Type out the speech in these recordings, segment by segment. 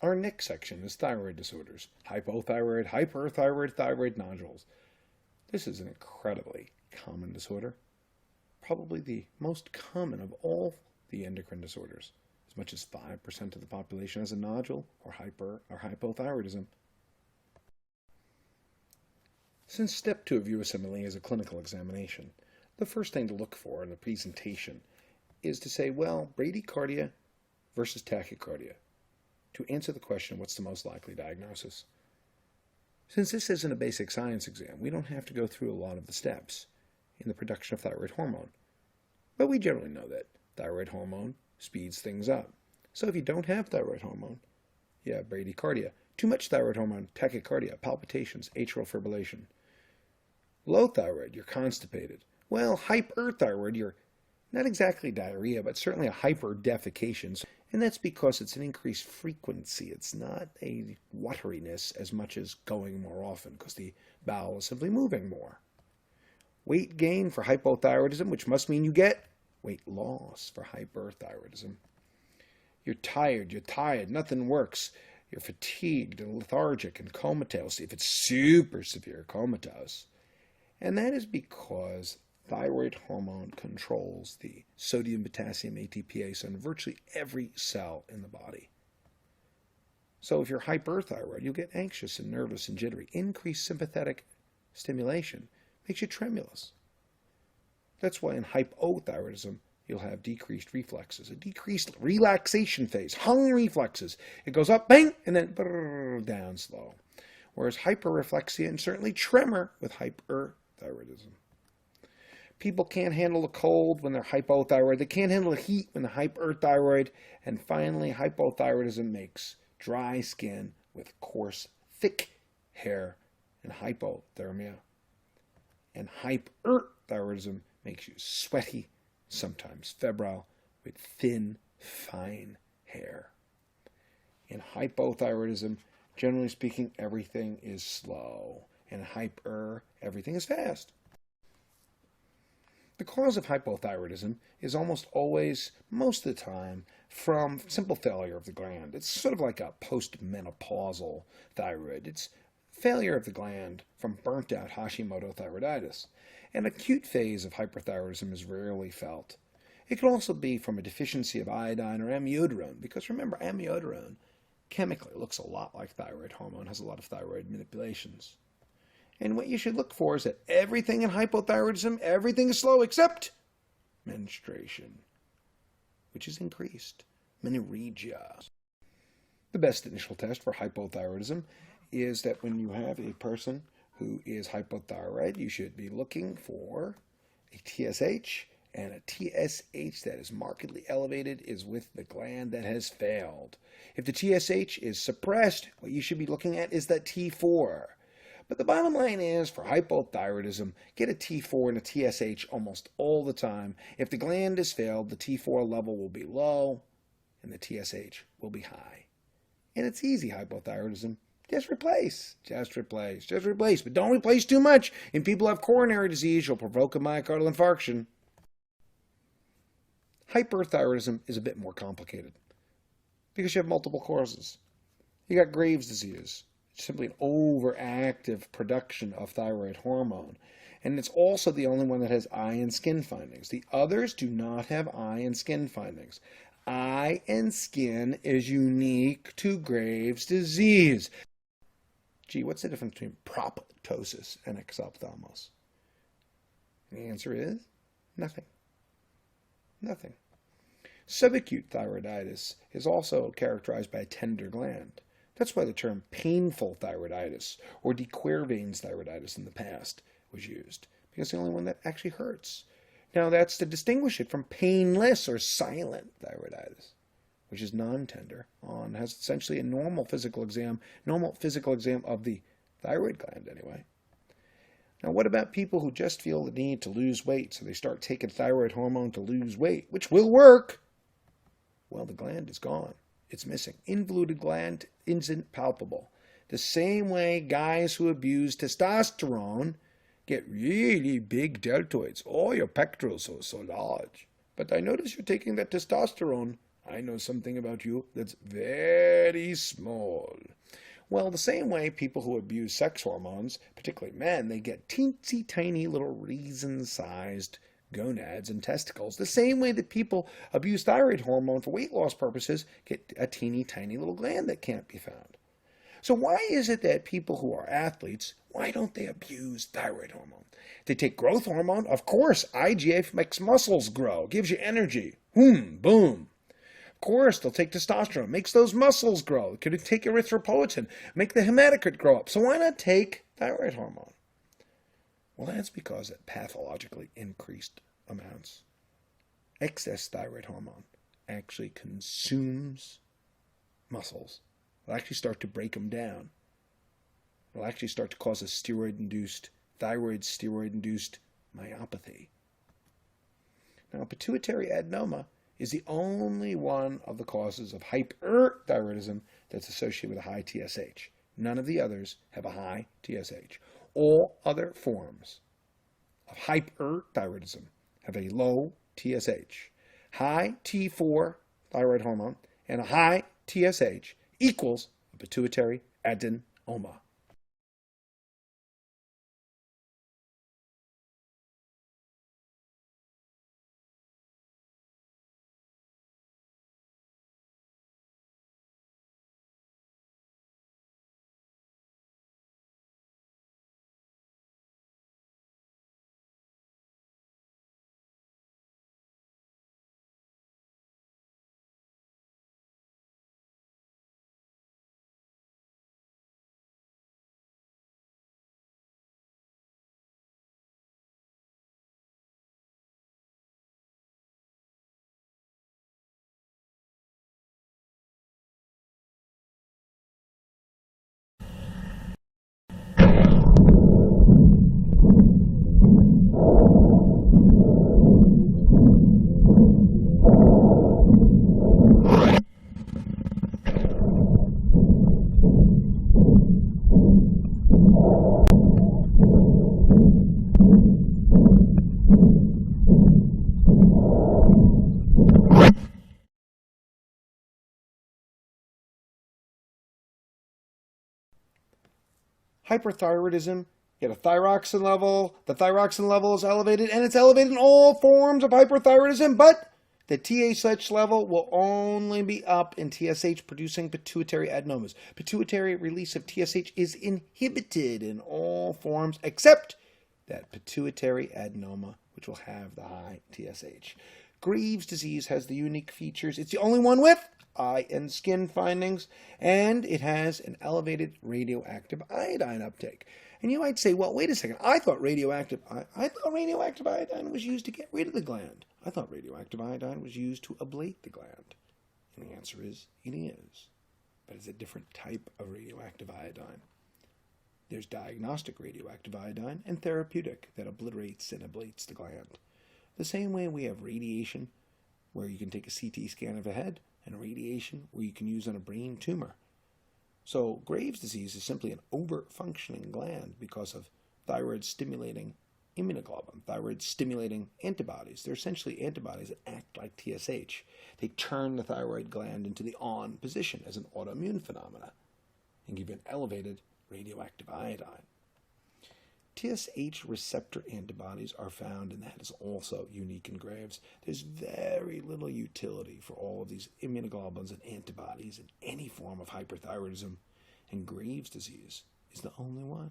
Our next section is thyroid disorders, hypothyroid, hyperthyroid, thyroid nodules. This is an incredibly common disorder, probably the most common of all the endocrine disorders. As much as 5% of the population has a nodule or hypothyroidism. Since step 2 of USMLE is a clinical examination, the first thing to look for in the presentation is to say, well, bradycardia versus tachycardia, to answer the question, what's the most likely diagnosis? Since this isn't a basic science exam, we don't have to go through a lot of the steps in the production of thyroid hormone. But we generally know that thyroid hormone speeds things up. So if you don't have thyroid hormone, you have bradycardia. Too much thyroid hormone, tachycardia, palpitations, atrial fibrillation. Low thyroid, you're constipated. Well, hyperthyroid, you're not exactly diarrhea, but certainly a hyperdefecation. And that's because it's an increased frequency. It's not a wateriness as much as going more often, because the bowel is simply moving more. Weight gain for hypothyroidism, which must mean you get weight loss for hyperthyroidism. You're tired, nothing works. You're fatigued and lethargic and comatose, if it's super severe, comatose. And that is because thyroid hormone controls the sodium, potassium, ATPase on virtually every cell in the body. So if you're hyperthyroid, you'll get anxious and nervous and jittery. Increased sympathetic stimulation makes you tremulous. That's why in hypothyroidism, you'll have decreased reflexes, a decreased relaxation phase, hung reflexes. It goes up, bang, and then down slow. Whereas hyperreflexia and certainly tremor with hyperthyroidism. People can't handle the cold when they're hypothyroid. They can't handle the heat when they're hyperthyroid. And finally, hypothyroidism makes dry skin with coarse, thick hair and hypothermia. And hyperthyroidism makes you sweaty, sometimes febrile, with thin, fine hair. In hypothyroidism, generally speaking, everything is slow. And hyper, everything is fast. The cause of hypothyroidism is almost always, most of the time, from simple failure of the gland. It's sort of like a postmenopausal thyroid. It's failure of the gland from burnt out Hashimoto thyroiditis. An acute phase of hyperthyroidism is rarely felt. It can also be from a deficiency of iodine or amiodarone, because remember, amiodarone chemically looks a lot like thyroid hormone, has a lot of thyroid manipulations. And what you should look for is that everything in hypothyroidism, everything is slow except menstruation, which is increased, menorrhagia. The best initial test for hypothyroidism is that when you have a person who is hypothyroid, you should be looking for a TSH, and a TSH that is markedly elevated is with the gland that has failed. If the TSH is suppressed, what you should be looking at is that T4. But the bottom line is, for hypothyroidism, get a T4 and a TSH almost all the time. If the gland has failed, the T4 level will be low and the TSH will be high. And it's easy, hypothyroidism. Just replace. But don't replace too much. If people have coronary disease, you'll provoke a myocardial infarction. Hyperthyroidism is a bit more complicated because you have multiple causes. You got Graves' disease. Simply an overactive production of thyroid hormone. And it's also the only one that has eye and skin findings. The others do not have eye and skin findings. Eye and skin is unique to Graves' disease. Gee, what's the difference between proptosis and exophthalmos? The answer is nothing. Nothing. Subacute thyroiditis is also characterized by a tender gland. That's why the term painful thyroiditis or de Quervain's thyroiditis in the past was used, because it's the only one that actually hurts. Now that's to distinguish it from painless or silent thyroiditis, which is non-tender, has essentially a normal physical exam of the thyroid gland anyway. Now what about people who just feel the need to lose weight, so they start taking thyroid hormone to lose weight, which will work? Well, the gland is gone. It's missing. Involuted gland isn't palpable. The same way guys who abuse testosterone get really big deltoids. Oh, your pectorals are so large. But I notice you're taking that testosterone. I know something about you that's very small. Well, the same way people who abuse sex hormones, particularly men, they get teensy tiny little raisin-sized gonads and testicles. The same way that people abuse thyroid hormone for weight loss purposes get a teeny tiny little gland that can't be found. So why is it that people who are athletes, why don't they abuse thyroid hormone? They take growth hormone. Of course, IGF makes muscles grow, gives you energy. Boom. Of course, they'll take testosterone, makes those muscles grow. Could take erythropoietin, make the hematocrit grow up. So why not take thyroid hormone? Well, that's because at pathologically increased amounts, excess thyroid hormone actually consumes muscles. It'll actually start to break them down. It'll actually start to cause a thyroid steroid-induced myopathy. Now, pituitary adenoma is the only one of the causes of hyperthyroidism that's associated with a high TSH. None of the others have a high TSH. All other forms of hyperthyroidism have a low TSH. High T4 thyroid hormone and a high TSH equals a pituitary adenoma. Hyperthyroidism, you get a thyroxine level, the thyroxine level is elevated, and it's elevated in all forms of hyperthyroidism, but the TSH level will only be up in TSH-producing pituitary adenomas. Pituitary release of TSH is inhibited in all forms except that pituitary adenoma, which will have the high TSH. Graves' disease has the unique features. It's the only one with eye and skin findings, and it has an elevated radioactive iodine uptake. And you might say, well, wait a second, I thought radioactive iodine was used to get rid of the gland. I thought radioactive iodine was used to ablate the gland. And the answer is, it is. But it's a different type of radioactive iodine. There's diagnostic radioactive iodine and therapeutic that obliterates and ablates the gland. The same way we have radiation, where you can take a CT scan of a head, and radiation where you can use on a brain tumor. So Graves' disease is simply an over-functioning gland because of thyroid-stimulating immunoglobulin, thyroid-stimulating antibodies. They're essentially antibodies that act like TSH. They turn the thyroid gland into the on position as an autoimmune phenomena and give you an elevated radioactive iodine. TSH receptor antibodies are found, and that is also unique in Graves. There's very little utility for all of these immunoglobulins and antibodies in any form of hyperthyroidism, and Graves' disease is the only one.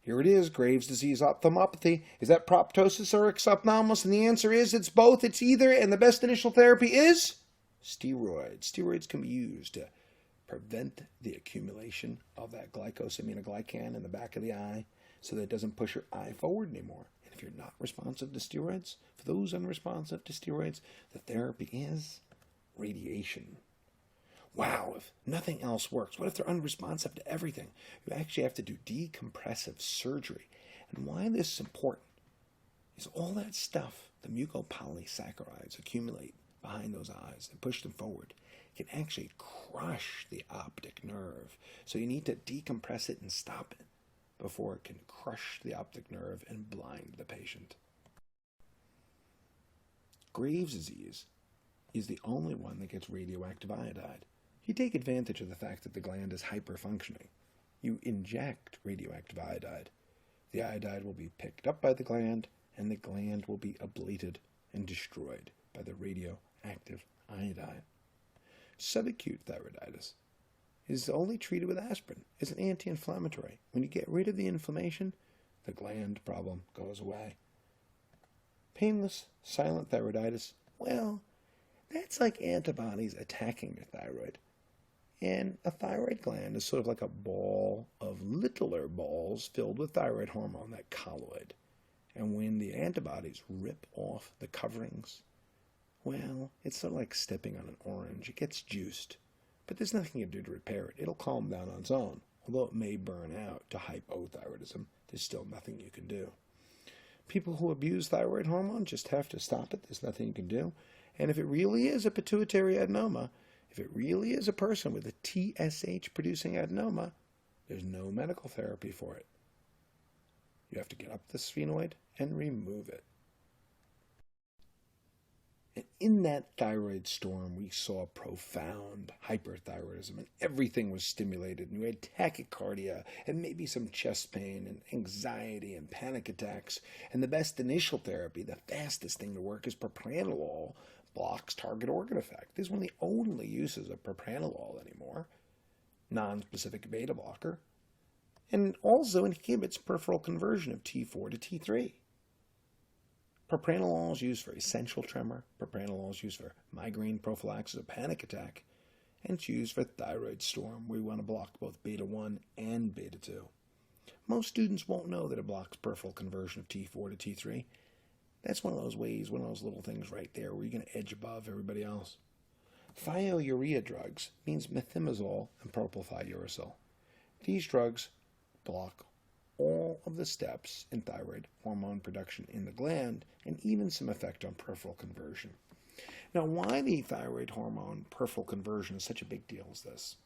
Here it is, Graves' disease ophthalmopathy. Is that proptosis or exophthalmos? And the answer is it's both. It's either, and the best initial therapy is steroids. Steroids can be used to prevent the accumulation of that glycosaminoglycan in the back of the eye so that it doesn't push your eye forward anymore. And if you're not responsive to steroids, for those unresponsive to steroids, the therapy is radiation. Wow, if nothing else works, what if they're unresponsive to everything? You actually have to do decompressive surgery. And why this is important is all that stuff, the mucopolysaccharides, accumulate behind those eyes and push them forward. Can actually crush the optic nerve. So you need to decompress it and stop it before it can crush the optic nerve and blind the patient. Graves' disease is the only one that gets radioactive iodide. You take advantage of the fact that the gland is hyperfunctioning. You inject radioactive iodide. The iodide will be picked up by the gland, and the gland will be ablated and destroyed by the radioactive iodine. Subacute thyroiditis is only treated with aspirin. It's an anti-inflammatory. When you get rid of the inflammation, the gland problem goes away. Painless, silent thyroiditis, well, that's like antibodies attacking your thyroid. And a thyroid gland is sort of like a ball of littler balls filled with thyroid hormone, that colloid. And when the antibodies rip off the coverings, well, it's sort of like stepping on an orange. It gets juiced, but there's nothing you can do to repair it. It'll calm down on its own. Although it may burn out to hypothyroidism, there's still nothing you can do. People who abuse thyroid hormone just have to stop it. There's nothing you can do. And if it really is a pituitary adenoma, if it really is a person with a TSH-producing adenoma, there's no medical therapy for it. You have to get up the sphenoid and remove it. And in that thyroid storm, we saw profound hyperthyroidism, and everything was stimulated, and you had tachycardia, and maybe some chest pain, and anxiety, and panic attacks. And the best initial therapy, the fastest thing to work, is propranolol, blocks target organ effect. This is one of the only uses of propranolol anymore, non-specific beta blocker, and also inhibits peripheral conversion of T4 to T3. Propranolol is used for essential tremor. Propranolol is used for migraine prophylaxis of panic attack. And it's used for thyroid storm, where we want to block both beta-1 and beta-2. Most students won't know that it blocks peripheral conversion of T4 to T3. That's one of those ways, one of those little things right there where you're going to edge above everybody else. Thiourea drugs means methimazole and propylthiouracil. These drugs block all of the steps in thyroid hormone production in the gland, and even some effect on peripheral conversion. Now, why the thyroid hormone peripheral conversion is such a big deal is this.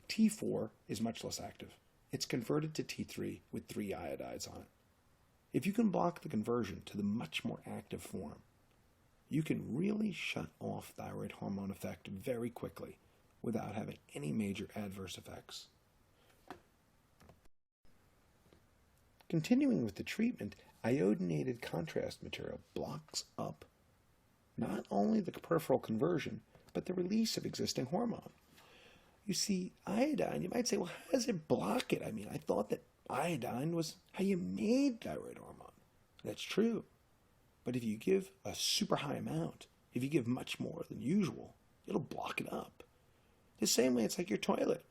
T4 is much less active. It's converted to T3 with 3 iodides on it. If you can block the conversion to the much more active form, you can really shut off thyroid hormone effect very quickly without having any major adverse effects. Continuing with the treatment, iodinated contrast material blocks up not only the peripheral conversion, but the release of existing hormone. You see, iodine, you might say, well, how does it block it? I mean, I thought that iodine was how you made thyroid hormone. That's true. But if you give a super high amount, if you give much more than usual, it'll block it up. The same way it's like your toilet.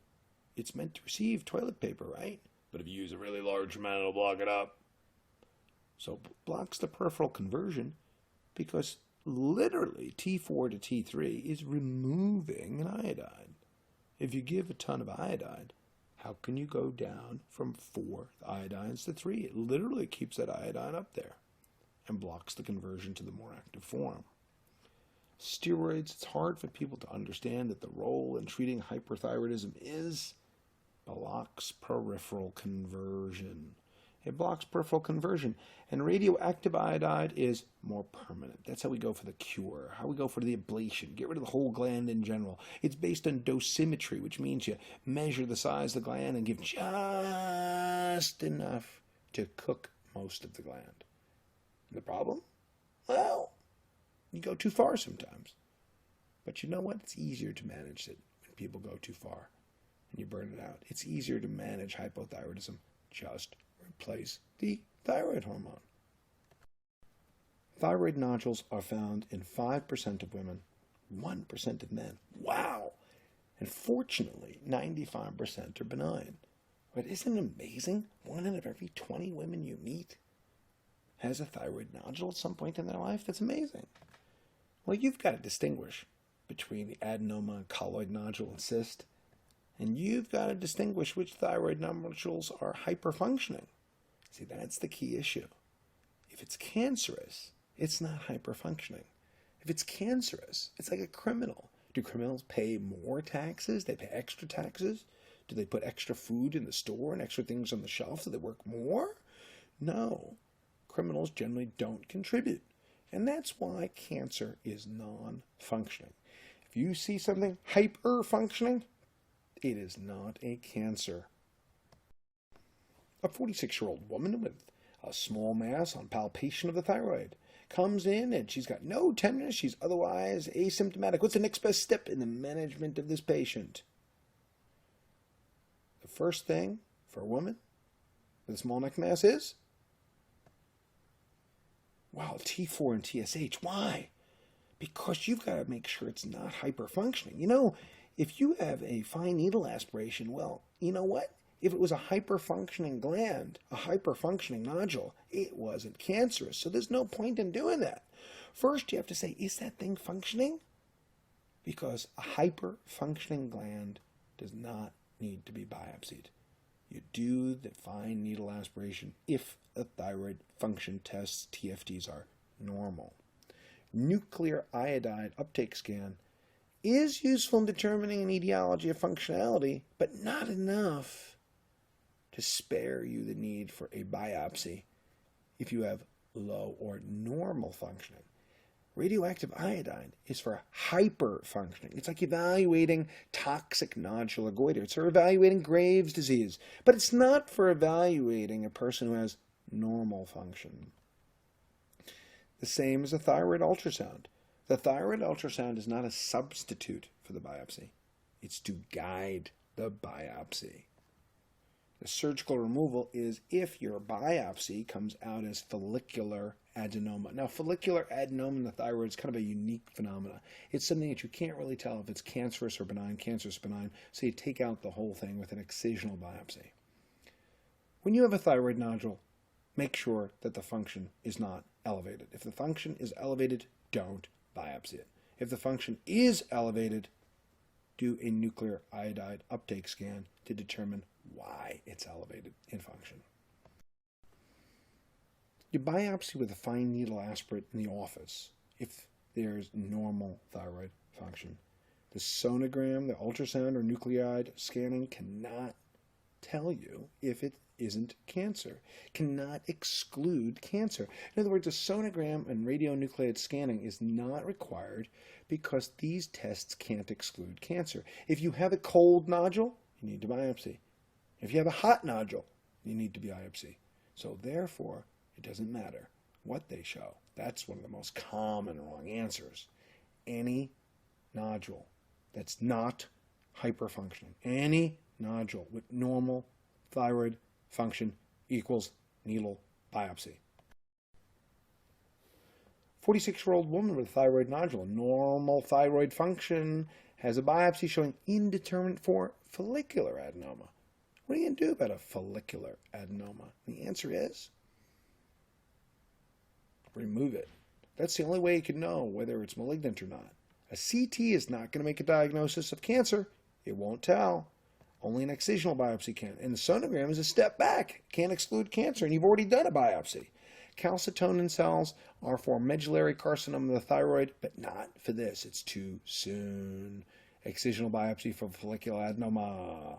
It's meant to receive toilet paper, right? But if you use a really large amount, it'll block it up. So it blocks the peripheral conversion because literally T4 to T3 is removing an iodide. If you give a ton of iodide, how can you go down from 4 iodines to 3? It literally keeps that iodine up there and blocks the conversion to the more active form. Steroids, it's hard for people to understand that the role in treating hyperthyroidism is blocks peripheral conversion. It blocks peripheral conversion. And radioactive iodide is more permanent. That's how we go for the cure, how we go for the ablation, get rid of the whole gland in general. It's based on dosimetry, which means you measure the size of the gland and give just enough to cook most of the gland. And the problem? Well, you go too far sometimes. But you know what? It's easier to manage it when people go too far and you burn it out. It's easier to manage hypothyroidism. Just replace the thyroid hormone. Thyroid nodules are found in 5% of women, 1% of men. Wow! And fortunately, 95% are benign. But isn't it amazing? 1 out of every 20 women you meet has a thyroid nodule at some point in their life? That's amazing. Well, you've got to distinguish between the adenoma, colloid nodule, and cyst. And you've got to distinguish which thyroid nodules are hyperfunctioning. See, that's the key issue. If it's cancerous, it's not hyperfunctioning. If it's cancerous, it's like a criminal. Do criminals pay more taxes? They pay extra taxes? Do they put extra food in the store and extra things on the shelf? Do they work more? No. Criminals generally don't contribute. And that's why cancer is non-functioning. If you see something hyper-functioning, it is not a cancer. A 46-year-old woman with a small mass on palpation of the thyroid comes in and she's got no tenderness. She's otherwise asymptomatic. What's the next best step in the management of this patient? The first thing for a woman with a small neck mass is, wow, T4 and TSH. Why? Because you've got to make sure it's not hyperfunctioning. You know, if you have a fine needle aspiration, well, you know what? If it was a hyperfunctioning gland, a hyperfunctioning nodule, it wasn't cancerous. So there's no point in doing that. First, you have to say, is that thing functioning? Because a hyperfunctioning gland does not need to be biopsied. You do the fine needle aspiration if the thyroid function tests, TFTs, are normal. Nuclear iodide uptake scan is useful in determining an etiology of functionality, but not enough to spare you the need for a biopsy if you have low or normal functioning. Radioactive iodine is for hyperfunctioning. It's like evaluating toxic nodular goiter. It's for evaluating Graves' disease, but it's not for evaluating a person who has normal function. The same as a thyroid ultrasound. The thyroid ultrasound is not a substitute for the biopsy. It's to guide the biopsy. The surgical removal is if your biopsy comes out as follicular adenoma. Now, follicular adenoma in the thyroid is kind of a unique phenomenon. It's something that you can't really tell if it's cancerous or benign, so you take out the whole thing with an excisional biopsy. When you have a thyroid nodule, make sure that the function is not elevated. If the function is elevated, don't biopsy it. If the function is elevated, do a nuclear iodide uptake scan to determine why it's elevated in function. You biopsy with a fine needle aspirate in the office if there's normal thyroid function. The sonogram, the ultrasound, or nuclear scanning cannot tell you if it isn't cancer, cannot exclude cancer. In other words, a sonogram and radionuclide scanning is not required because these tests can't exclude cancer. If you have a cold nodule, you need to biopsy. If you have a hot nodule, you need to biopsy. So therefore, it doesn't matter what they show. That's one of the most common wrong answers. Any nodule that's not hyperfunctioning, any nodule with normal thyroid function equals needle biopsy. 46-year-old woman with a thyroid nodule, normal thyroid function, has a biopsy showing indeterminate for follicular adenoma. What are you going to do about a follicular adenoma? The answer is remove it. That's the only way you can know whether it's malignant or not. A CT is not going to make a diagnosis of cancer. It won't tell. Only an excisional biopsy can. And the sonogram is a step back. Can't exclude cancer, and you've already done a biopsy. Calcitonin cells are for medullary carcinoma of the thyroid, but not for this. It's too soon. Excisional biopsy for follicular adenoma.